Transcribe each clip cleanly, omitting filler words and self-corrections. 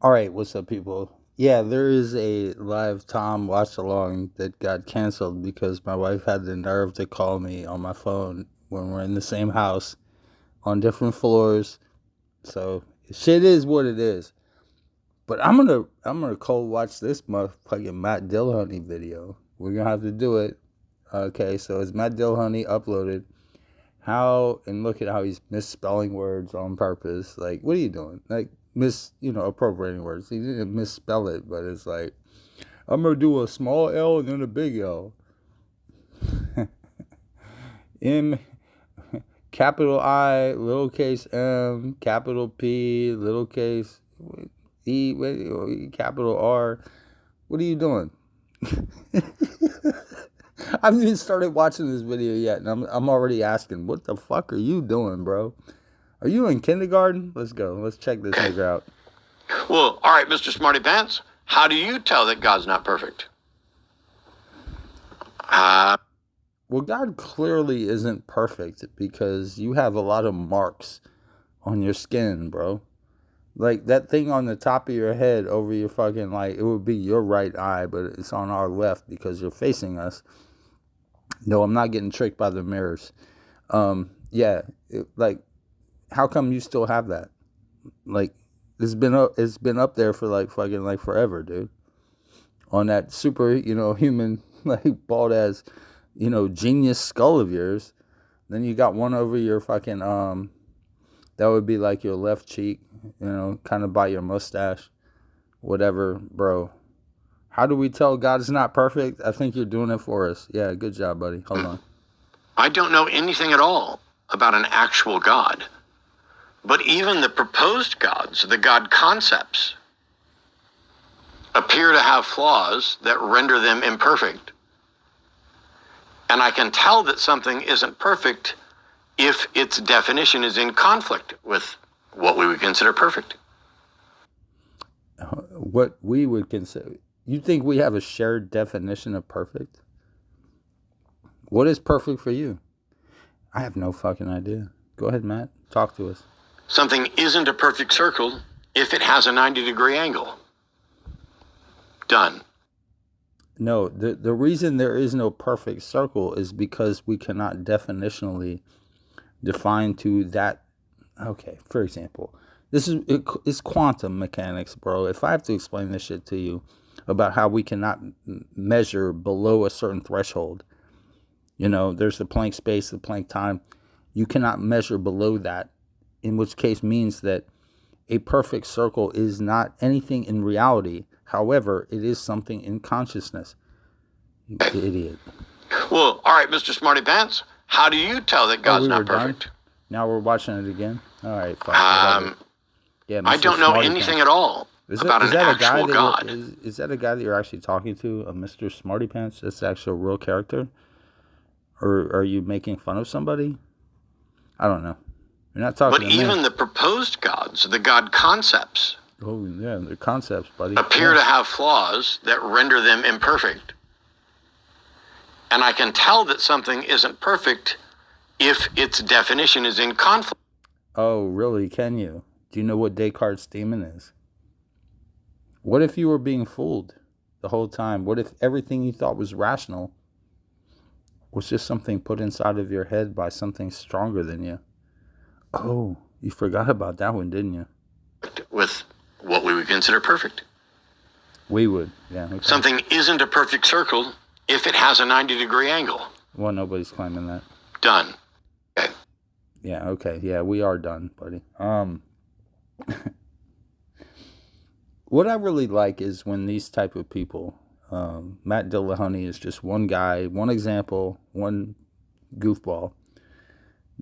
All right, what's up, people? Yeah, there is a live Tom watch along that got canceled because my wife had the nerve to call me on my phone when we're in the same house on different floors. So shit is what it is. But I'm gonna cold watch this motherfucking Matt Dillahunty video. We're gonna have to do it. Okay, so it's Matt Dillahunty uploaded. How and look at how he's misspelling words on purpose. Like, what are you doing? Like appropriating words. He didn't misspell it, but it's like I'm gonna do a small L and then a big L. M capital I, lowercase m, capital P, lowercase E, capital R. What are you doing? I haven't even started watching this video yet, and I'm already asking, what the fuck are you doing, bro? Are you in kindergarten? Let's go. Let's check this nigga out. Well, all right, Mr. Smarty Pants. How do you tell that God's not perfect? Well, God clearly isn't perfect because you have a lot of marks on your skin, bro. Like that thing on the top of your head over your fucking, like, it would be your right eye, but it's on our left because you're facing us. No, I'm not getting tricked by the mirrors. Yeah, like, how come you still have that? Like, it's been up there for like fucking like forever, dude. On that super, human, like, bald ass, genius skull of yours. Then you got one over your fucking that would be like your left cheek, kind of by your mustache. Whatever, bro. How do we tell God is not perfect? I think you're doing it for us. Yeah, good job, buddy. Hold on. I don't know anything at all about an actual God. But even the proposed gods, the God concepts, appear to have flaws that render them imperfect. And I can tell that something isn't perfect if its definition is in conflict with what we would consider perfect. What we would consider. You think we have a shared definition of perfect? What is perfect for you? I have no fucking idea. Go ahead, Matt. Talk to us. Something isn't a perfect circle if it has a 90-degree angle. Done. No, the reason there is no perfect circle is because we cannot definitionally define to that. Okay, for example, it's quantum mechanics, bro. If I have to explain this shit to you about how we cannot measure below a certain threshold, there's the Planck space, the Planck time. You cannot measure below that, in which case means that a perfect circle is not anything in reality. However, it is something in consciousness. You idiot. Well, all right, Mr. Smarty Pants. How do you tell that God's not perfect? Done? Now we're watching it again. All right, fine. Yeah, I don't know anything at all about an actual God. Is that a guy that you're actually talking to, a Mr. Smarty Pants? That's the actual real character? Or are you making fun of somebody? I don't know. You're not talking to me. But even the proposed gods, the God concepts, oh yeah, the concepts, buddy, appear to have flaws that render them imperfect. And I can tell that something isn't perfect if its definition is in conflict. Oh, really? Can you? Do you know what Descartes' demon is? What if you were being fooled the whole time? What if everything you thought was rational was just something put inside of your head by something stronger than you? Oh, you forgot about that one, didn't you? With what we would consider perfect. We would, yeah. Okay. Something isn't a perfect circle if it has a 90-degree angle. Well, nobody's claiming that. Done. Okay. Yeah, okay. Yeah, we are done, buddy. What I really like is when these type of people, Matt Dillahunty is just one guy, one example, one goofball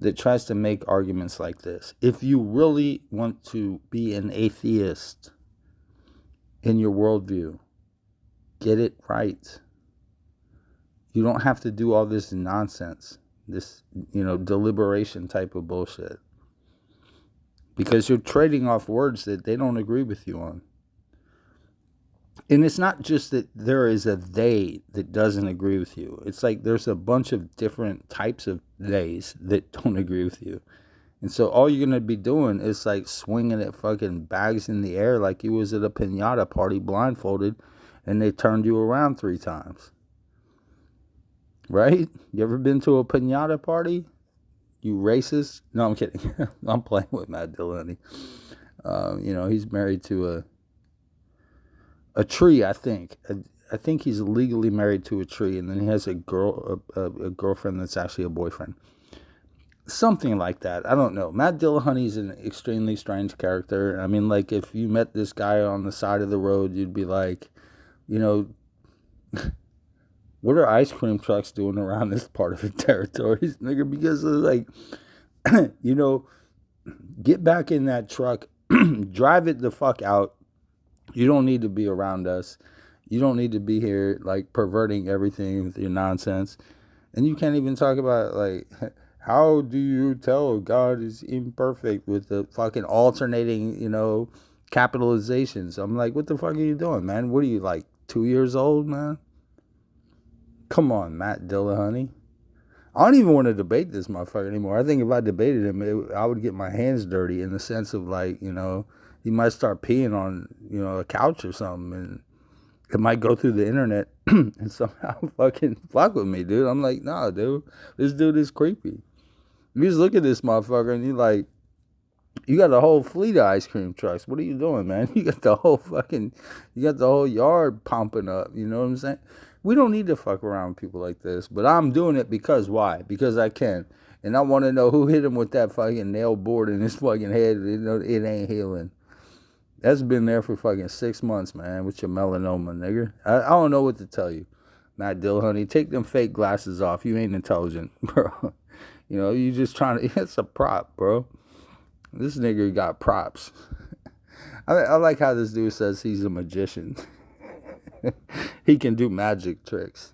that tries to make arguments like this. If you really want to be an atheist in your worldview, get it right. You don't have to do all this nonsense, this, deliberation type of bullshit. Because you're trading off words that they don't agree with you on. And it's not just that there is a they that doesn't agree with you. It's like there's a bunch of different types of theys that don't agree with you. And so all you're gonna be doing is like swinging at fucking bags in the air like you was at a pinata party blindfolded, and they turned you around 3 times. Right? You ever been to a pinata party? You racist? No, I'm kidding. I'm playing with Matt Dillahunty. He's married to a tree. I think. I think he's legally married to a tree, and then he has a girlfriend that's actually a boyfriend. Something like that. I don't know. Matt Dillahunty is an extremely strange character. I mean, like, if you met this guy on the side of the road, you'd be like, what are ice cream trucks doing around this part of the territories, nigga? Because, like, get back in that truck, drive it the fuck out. You don't need to be around us. You don't need to be here, like, perverting everything with your nonsense. And you can't even talk about, like, how do you tell God is imperfect with the fucking alternating, capitalizations? I'm like, what the fuck are you doing, man? What are you, like, 2 years old, man? Come on, Matt Dillahunty. I don't even want to debate this motherfucker anymore. I think if I debated him, I would get my hands dirty in the sense of, like, he might start peeing on, a couch or something, and it might go through the internet and somehow fucking fuck with me, dude. I'm like, nah, dude, this dude is creepy. You just look at this motherfucker and you got the whole fleet of ice cream trucks. What are you doing, man? You got the whole yard pumping up. You know what I'm saying? We don't need to fuck around with people like this, but I'm doing it because why? Because I can. And I want to know who hit him with that fucking nail board in his fucking head. It ain't healing. That's been there for fucking 6 months, man, with your melanoma, nigga. I don't know what to tell you. Matt Dillahunty, take them fake glasses off. You ain't intelligent, bro. You just trying to, it's a prop, bro. This nigga got props. I like how this dude says he's a magician. He can do magic tricks.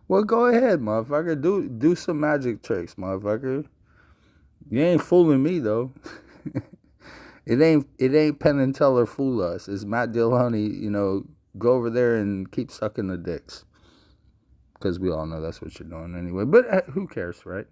Well, go ahead, motherfucker. Do some magic tricks, motherfucker. You ain't fooling me, though. It ain't Penn and Teller fool us. It's Matt Dillahunty, go over there and keep sucking the dicks. Because we all know that's what you're doing anyway. But who cares, right?